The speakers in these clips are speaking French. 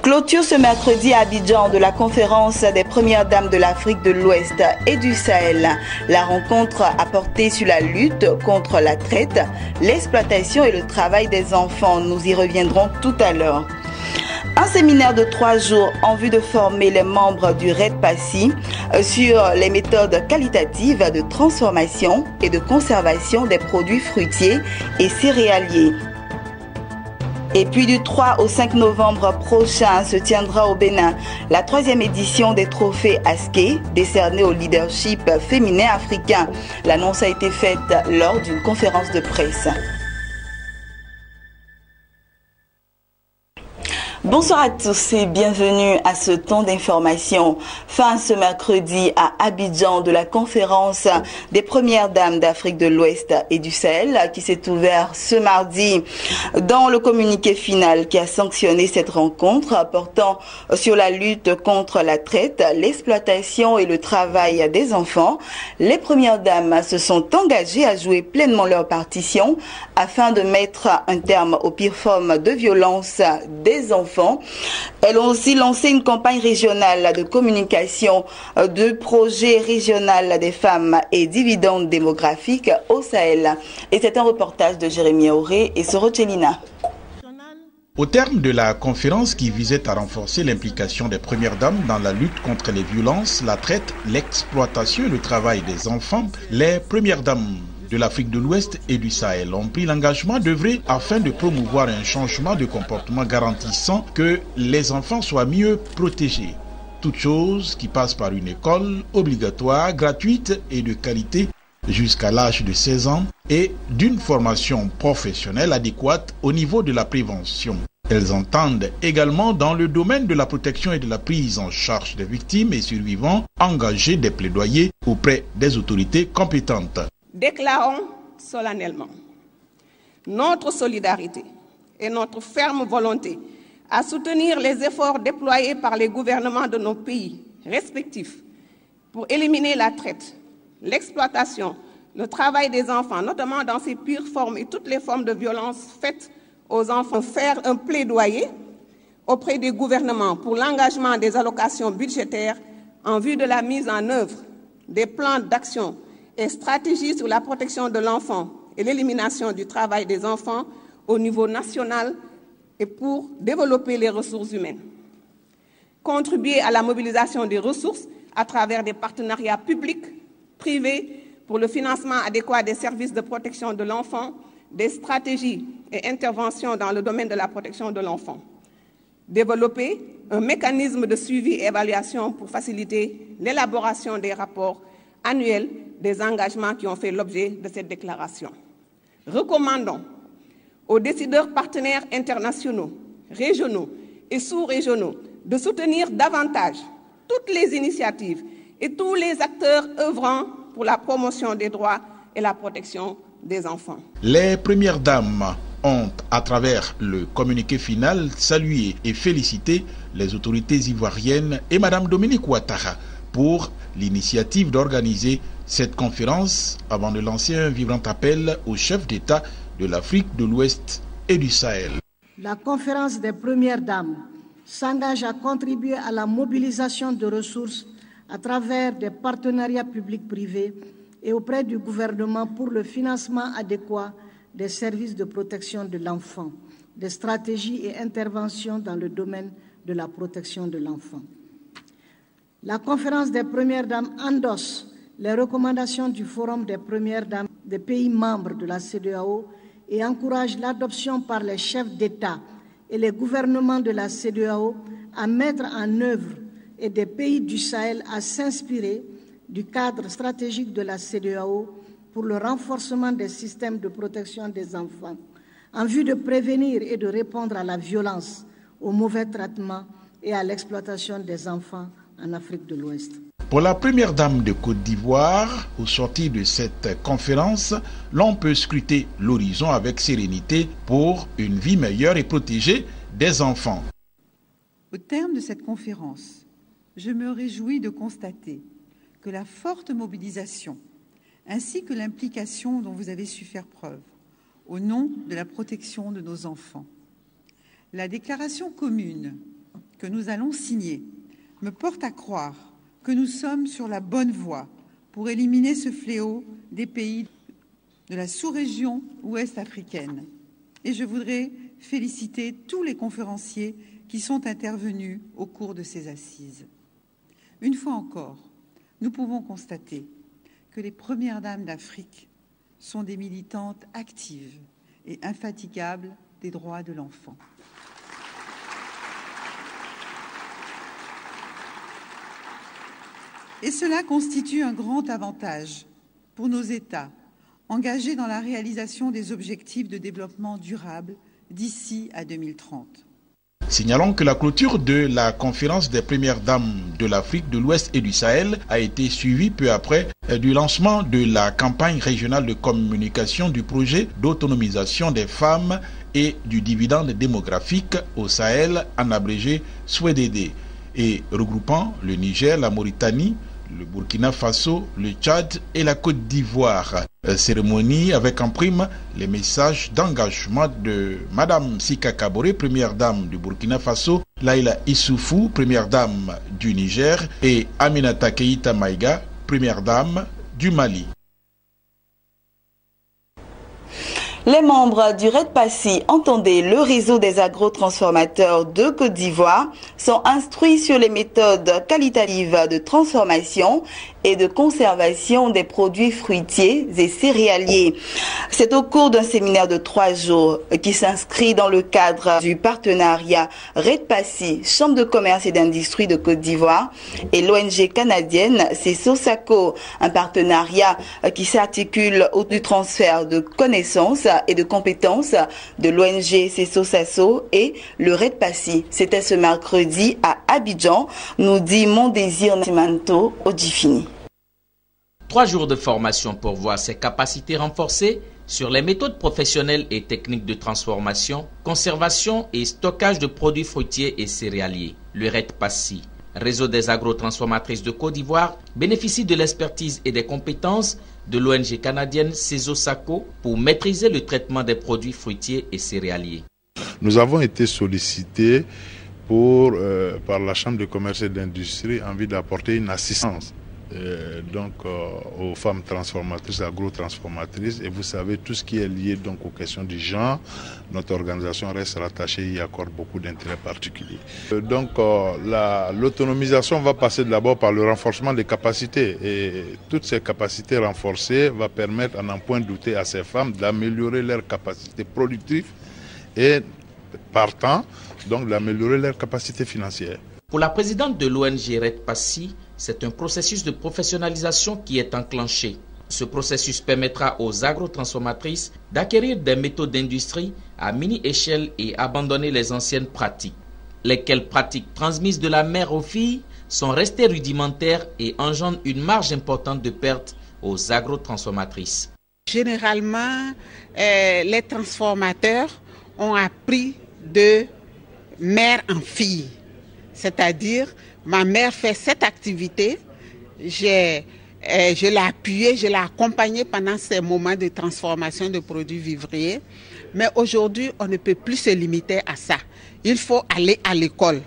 Clôture ce mercredi à Abidjan de la conférence des premières dames de l'Afrique de l'Ouest et du Sahel. La rencontre a porté sur la lutte contre la traite, l'exploitation et le travail des enfants. Nous y reviendrons tout à l'heure. Un séminaire de 3 jours en vue de former les membres du REDPACI sur les méthodes qualitatives de transformation et de conservation des produits fruitiers et céréaliers. Et puis du 3 au 5 novembre prochain se tiendra au Bénin la 3e édition des trophées Aské décernés au leadership féminin africain. L'annonce a été faite lors d'une conférence de presse. Bonsoir à tous et bienvenue à ce temps d'information. Fin ce mercredi à Abidjan de la conférence des premières dames d'Afrique de l'Ouest et du Sahel qui s'est ouvert ce mardi. Dans le communiqué final qui a sanctionné cette rencontre portant sur la lutte contre la traite, l'exploitation et le travail des enfants, les premières dames se sont engagées à jouer pleinement leur partition afin de mettre un terme aux pires formes de violence des enfants. Elles ont aussi lancé une campagne régionale de communication de projet régional des femmes et dividendes démographiques au Sahel. Et c'est un reportage de Jérémy Auré et Sorochelina. Au terme de la conférence qui visait à renforcer l'implication des premières dames dans la lutte contre les violences, la traite, l'exploitation et le travail des enfants, les premières dames de l'Afrique de l'Ouest et du Sahel ont pris l'engagement d'œuvrer afin de promouvoir un changement de comportement garantissant que les enfants soient mieux protégés. Toute chose qui passe par une école obligatoire, gratuite et de qualité jusqu'à l'âge de 16 ans et d'une formation professionnelle adéquate au niveau de la prévention. Elles entendent également dans le domaine de la protection et de la prise en charge des victimes et survivants engager des plaidoyers auprès des autorités compétentes. Déclarons solennellement notre solidarité et notre ferme volonté à soutenir les efforts déployés par les gouvernements de nos pays respectifs pour éliminer la traite, l'exploitation, le travail des enfants, notamment dans ses pires formes et toutes les formes de violence faites aux enfants. Faire un plaidoyer auprès des gouvernements pour l'engagement des allocations budgétaires en vue de la mise en œuvre des plans d'action et stratégies sur la protection de l'enfant et l'élimination du travail des enfants au niveau national et pour développer les ressources humaines. Contribuer à la mobilisation des ressources à travers des partenariats publics, privés pour le financement adéquat des services de protection de l'enfant, des stratégies et interventions dans le domaine de la protection de l'enfant. Développer un mécanisme de suivi et évaluation pour faciliter l'élaboration des rapports annuels des engagements qui ont fait l'objet de cette déclaration. Recommandons aux décideurs partenaires internationaux, régionaux et sous-régionaux de soutenir davantage toutes les initiatives et tous les acteurs œuvrant pour la promotion des droits et la protection des enfants. Les premières dames ont, à travers le communiqué final, salué et félicité les autorités ivoiriennes et Mme Dominique Ouattara pour l'initiative d'organiser cette conférence avant de lancer un vibrant appel aux chefs d'État de l'Afrique de l'Ouest et du Sahel. La conférence des premières dames s'engage à contribuer à la mobilisation de ressources à travers des partenariats publics-privés et auprès du gouvernement pour le financement adéquat des services de protection de l'enfant, des stratégies et interventions dans le domaine de la protection de l'enfant. La conférence des premières dames endosse les recommandations du Forum des premières dames des pays membres de la CEDEAO et encourage l'adoption par les chefs d'État et les gouvernements de la CEDEAO à mettre en œuvre et des pays du Sahel à s'inspirer du cadre stratégique de la CEDEAO pour le renforcement des systèmes de protection des enfants en vue de prévenir et de répondre à la violence, au mauvais traitement et à l'exploitation des enfants en Afrique de l'Ouest. Pour la première dame de Côte d'Ivoire, au sortir de cette conférence, l'on peut scruter l'horizon avec sérénité pour une vie meilleure et protégée des enfants. Au terme de cette conférence, je me réjouis de constater que la forte mobilisation ainsi que l'implication dont vous avez su faire preuve au nom de la protection de nos enfants. La déclaration commune que nous allons signer me porte à croire que nous sommes sur la bonne voie pour éliminer ce fléau des pays de la sous-région ouest africaine. Et je voudrais féliciter tous les conférenciers qui sont intervenus au cours de ces assises. Une fois encore, nous pouvons constater que les premières dames d'Afrique sont des militantes actives et infatigables des droits de l'enfant. Et cela constitue un grand avantage pour nos États engagés dans la réalisation des objectifs de développement durable d'ici à 2030. Signalons que la clôture de la conférence des premières dames de l'Afrique de l'Ouest et du Sahel a été suivie peu après du lancement de la campagne régionale de communication du projet d'autonomisation des femmes et du dividende démographique au Sahel, en abrégé SWEDD, et regroupant le Niger, la Mauritanie, le Burkina Faso, le Tchad et la Côte d'Ivoire. Cérémonie avec en prime les messages d'engagement de Madame Sika Kaboré, première dame du Burkina Faso, Laïla Issoufou, première dame du Niger, et Aminata Keïta Maïga, première dame du Mali. Les membres du REDPACI, entendez le réseau des agrotransformateurs de Côte d'Ivoire, sont instruits sur les méthodes qualitatives de transformation et de conservation des produits fruitiers et céréaliers. C'est au cours d'un séminaire de 3 jours qui s'inscrit dans le cadre du partenariat REDPACI, Chambre de commerce et d'industrie de Côte d'Ivoire, et l'ONG canadienne CESO-SACO, un partenariat qui s'articule autour du transfert de connaissances et de compétences de l'ONG CESO-SACO et le REDPACI. C'était ce mercredi à Abidjan, nous dit Mon Désir Nascimento Odjifini. 3 jours de formation pour voir ses capacités renforcées sur les méthodes professionnelles et techniques de transformation, conservation et stockage de produits fruitiers et céréaliers. Le REDPACI, réseau des agrotransformatrices de Côte d'Ivoire, bénéficie de l'expertise et des compétences de l'ONG canadienne CESO-SACO pour maîtriser le traitement des produits fruitiers et céréaliers. Nous avons été sollicités par la Chambre de commerce et d'industrie en vue d'apporter une assistance aux femmes transformatrices, agro-transformatrices, et vous savez tout ce qui est lié donc aux questions du genre, notre organisation reste rattachée et y accorde beaucoup d'intérêt particulier. L'autonomisation va passer d'abord par le renforcement des capacités, et toutes ces capacités renforcées vont permettre, à n'en point douter, à ces femmes d'améliorer leurs capacités productives et partant donc d'améliorer leurs capacités financières. Pour la présidente de l'ONG REDPACI, c'est un processus de professionnalisation qui est enclenché. Ce processus permettra aux agrotransformatrices d'acquérir des méthodes d'industrie à mini-échelle et abandonner les anciennes pratiques. Lesquelles pratiques transmises de la mère aux filles sont restées rudimentaires et engendrent une marge importante de pertes aux agrotransformatrices. Généralement, les transformateurs ont appris de mère en fille. C'est-à-dire, ma mère fait cette activité, je l'ai appuyée, je l'ai accompagnée pendant ces moments de transformation de produits vivriers. Mais aujourd'hui, on ne peut plus se limiter à ça. Il faut aller à l'école.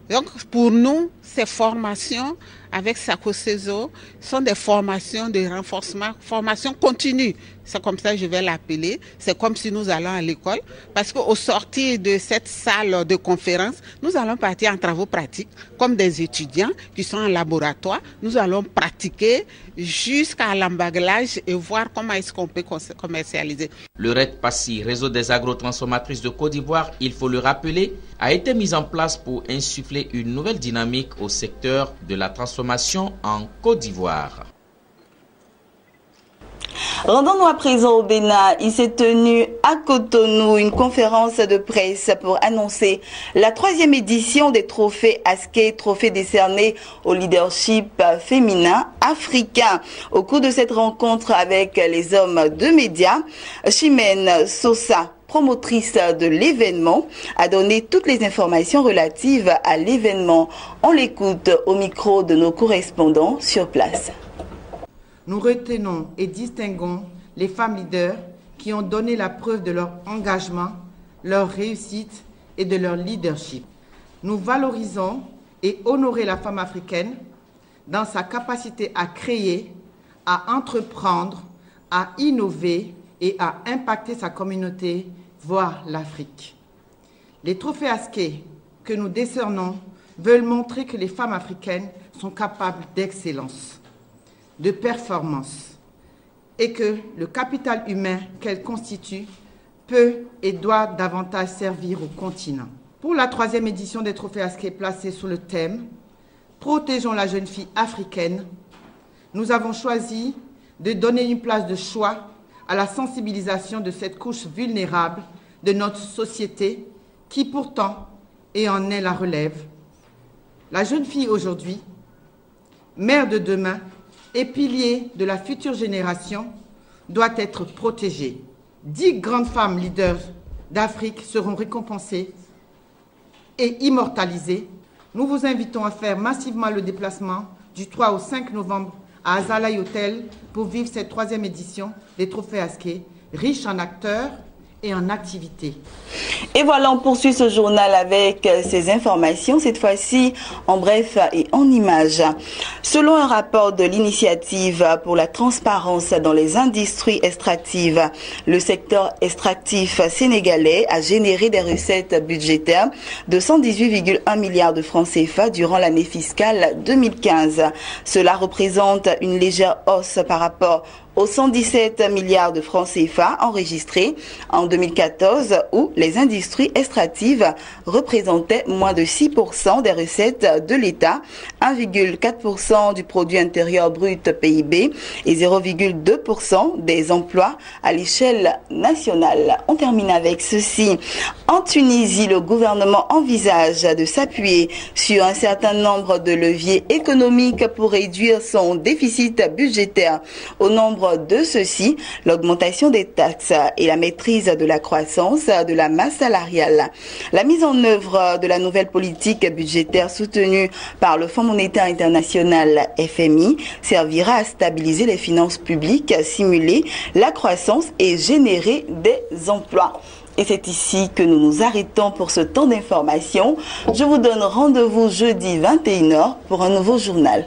Donc, pour nous, ces formations avec SACO-CESO sont des formations de renforcement, formations continues. C'est comme ça que je vais l'appeler. C'est comme si nous allons à l'école. Parce qu'au sortir de cette salle de conférence, nous allons partir en travaux pratiques, comme des étudiants qui sont en laboratoire. Nous allons pratiquer jusqu'à l'emballage et voir comment est-ce qu'on peut commercialiser. Le REDPACI, réseau des agrotransformatrices de Côte d'Ivoire, il faut le rappeler, a été mis en place pour insuffler une nouvelle dynamique au secteur de la transformation en Côte d'Ivoire. Rendons-nous à présent au Bénin. Il s'est tenu à Cotonou une conférence de presse pour annoncer la 3e édition des trophées ASKE, trophées décernés au leadership féminin africain. Au cours de cette rencontre avec les hommes de médias, Chimène Sosa, promotrice de l'événement, a donné toutes les informations relatives à l'événement. On l'écoute au micro de nos correspondants sur place. Nous retenons et distinguons les femmes leaders qui ont donné la preuve de leur engagement, leur réussite et de leur leadership. nous valorisons et honorer la femme africaine dans sa capacité à créer, à entreprendre, à innover et à impacter sa communauté, voire l'Afrique. Les trophées Askey que nous décernons veulent montrer que les femmes africaines sont capables d'excellence, de performance, et que le capital humain qu'elles constituent peut et doit davantage servir au continent. Pour la 3e édition des trophées Askey placée sous le thème « Protégeons la jeune fille africaine », nous avons choisi de donner une place de choix à la sensibilisation de cette couche vulnérable de notre société qui pourtant et en est la relève. La jeune fille aujourd'hui, mère de demain et pilier de la future génération, doit être protégée. 10 grandes femmes leaders d'Afrique seront récompensées et immortalisées. Nous vous invitons à faire massivement le déplacement du 3 au 5 novembre à Azalai Hotel pour vivre cette 3e édition des trophées Askey, riche en acteurs et en activités. Et voilà, on poursuit ce journal avec ces informations, cette fois-ci en bref et en images. Selon un rapport de l'initiative pour la transparence dans les industries extractives, le secteur extractif sénégalais a généré des recettes budgétaires de 118,1 milliards de francs CFA durant l'année fiscale 2015. Cela représente une légère hausse par rapport aux 117 milliards de francs CFA enregistrés en 2014 où les industries extractives représentaient moins de 6% des recettes de l'État, 1,4% du produit intérieur brut PIB et 0,2% des emplois à l'échelle nationale. On termine avec ceci. En Tunisie, le gouvernement envisage de s'appuyer sur un certain nombre de leviers économiques pour réduire son déficit budgétaire. Au nombre de ceux-ci, l'augmentation des taxes et la maîtrise de la croissance de la masse salariale. La mise en œuvre de la nouvelle politique budgétaire soutenue par le Fonds monétaire international FMI servira à stabiliser les finances publiques, stimuler la croissance et générer des emplois. Et c'est ici que nous nous arrêtons pour ce temps d'information. Je vous donne rendez-vous jeudi 21h pour un nouveau journal.